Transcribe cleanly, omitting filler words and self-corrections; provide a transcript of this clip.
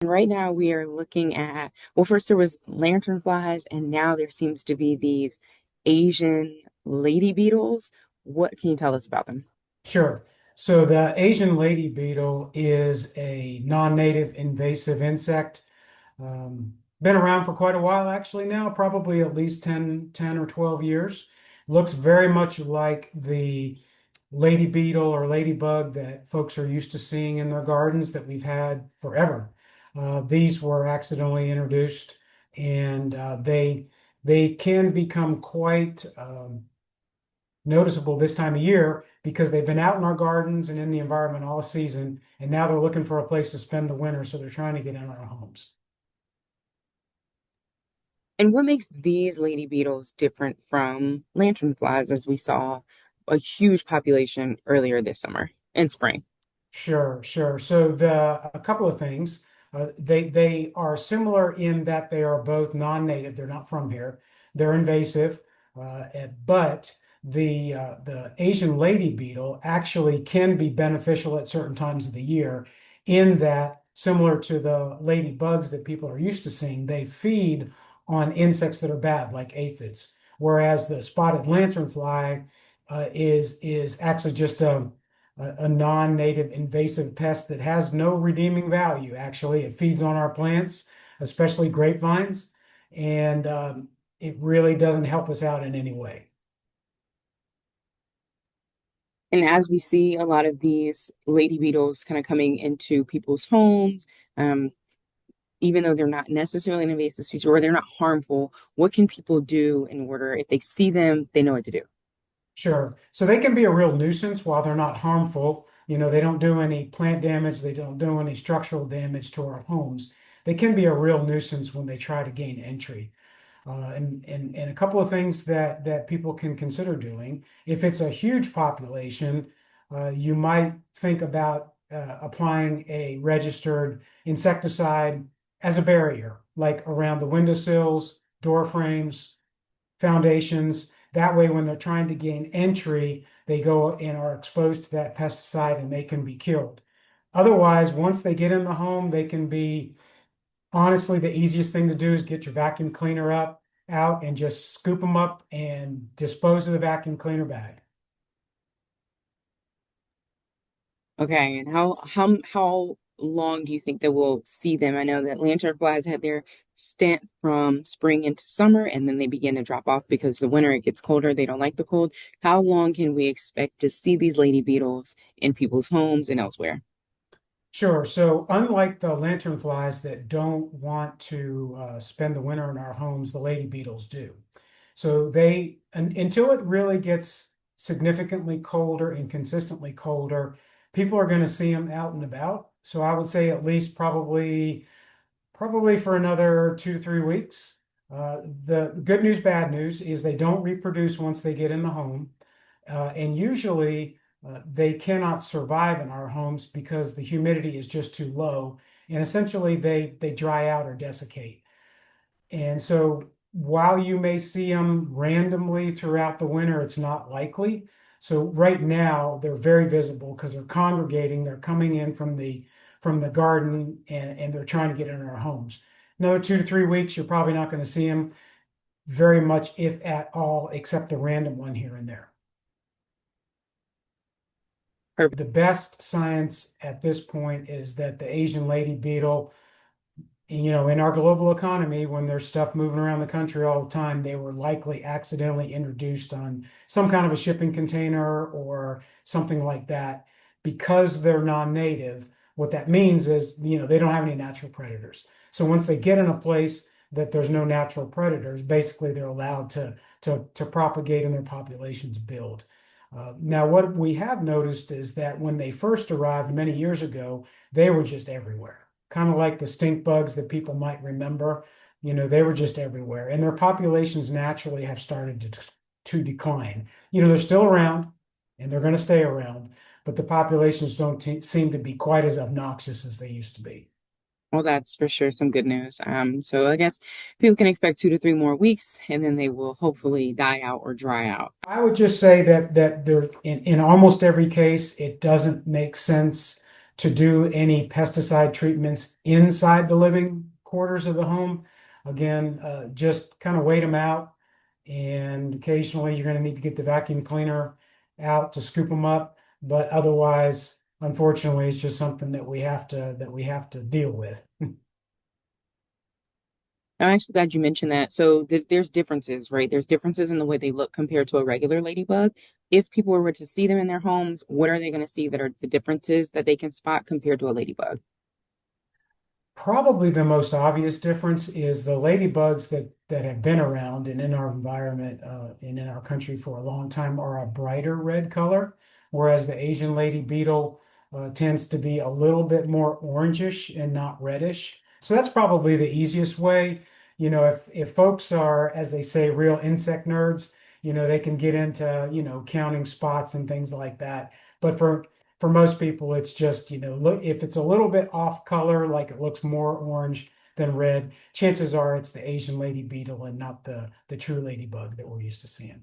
And right now we are looking at, well, first there was lanternflies, and now there seems to be these Asian lady beetles. What can you tell us about them? Sure. So the Asian lady beetle is a non-native invasive insect. Been around for quite a while actually now, probably at least 10 or 12 years. Looks very much like the lady beetle or ladybug that folks are used to seeing in their gardens that we've had forever. These were accidentally introduced and they can become quite noticeable this time of year because they've been out in our gardens and in the environment all season, and now they're looking for a place to spend the winter, so they're trying to get in our homes. And what makes these lady beetles different from lanternflies, as we saw a huge population earlier this summer and spring? Sure, sure. So a couple of things. They are similar in that they are both non-native. They're not from here. They're invasive, but the Asian lady beetle actually can be beneficial at certain times of the year. In that, similar to the ladybugs that people are used to seeing, they feed on insects that are bad, like aphids. Whereas the spotted lanternfly is actually just a non-native invasive pest that has no redeeming value. Actually, it feeds on our plants, especially grapevines, and it really doesn't help us out in any way. And as we see a lot of these lady beetles kind of coming into people's homes, um, even though they're not necessarily an invasive species or they're not harmful, what can people do in order, if they see them, they know what to do? Sure. So they can be a real nuisance while they're not harmful. They don't do any plant damage, they don't do any structural damage to our homes. They can be a real nuisance when they try to gain entry. And a couple of things that people can consider doing. If it's a huge population, you might think about applying a registered insecticide as a barrier, like around the windowsills, door frames, foundations. That way, when they're trying to gain entry, they go and are exposed to that pesticide and they can be killed. Otherwise, once they get in the home, they can be honestly, the easiest thing to do is get your vacuum cleaner out and just scoop them up and dispose of the vacuum cleaner bag. Okay, and how long do you think that we'll see them? I know that lanternflies had their stint from spring into summer, and then they begin to drop off because the winter it gets colder. They don't like the cold. How long can we expect to see these lady beetles in people's homes and elsewhere? Sure. So, unlike the lanternflies that don't want to spend the winter in our homes, the lady beetles do. So, until it really gets significantly colder and consistently colder, people are going to see them out and about. So, I would say at least probably for another 2 to 3 weeks. The good news, bad news is they don't reproduce once they get in the home. And usually they cannot survive in our homes because the humidity is just too low. And essentially they dry out or desiccate. And so while you may see them randomly throughout the winter, it's not likely. So right now they're very visible because they're congregating, they're coming in from the garden and they're trying to get in our homes. Another 2 to 3 weeks, you're probably not going to see them very much, if at all, except a random one here and there. Perfect. The best science at this point is that the Asian lady beetle, in our global economy, when there's stuff moving around the country all the time, they were likely accidentally introduced on some kind of a shipping container or something like that. Because they're non-native, what that means is, they don't have any natural predators. So once they get in a place that there's no natural predators, basically they're allowed to propagate and their populations build. Now, what we have noticed is that when they first arrived many years ago, they were just everywhere, kind of like the stink bugs that people might remember. They were just everywhere, and their populations naturally have started to decline. They're still around, and they're going to stay around, but the populations don't seem to be quite as obnoxious as they used to be. Well, that's for sure some good news. So I guess people can expect 2 to 3 more weeks, and then they will hopefully die out or dry out. I would just say that there in almost every case, it doesn't make sense to do any pesticide treatments inside the living quarters of the home. Again, just kind of wait them out. And occasionally you're going to need to get the vacuum cleaner out to scoop them up. But otherwise, unfortunately, it's just something that we have to deal with. I'm actually glad you mentioned that. So there's differences, right? There's differences in the way they look compared to a regular ladybug. If people were to see them in their homes, what are they going to see that are the differences that they can spot compared to a ladybug? Probably the most obvious difference is the ladybugs that have been around and in our environment and in our country for a long time are a brighter red color, whereas the Asian lady beetle tends to be a little bit more orangish and not reddish. So that's probably the easiest way. If folks are, as they say, real insect nerds, they can get into, counting spots and things like that. But for most people, it's just, look, if it's a little bit off color, like it looks more orange than red, chances are it's the Asian lady beetle and not the true ladybug that we're used to seeing.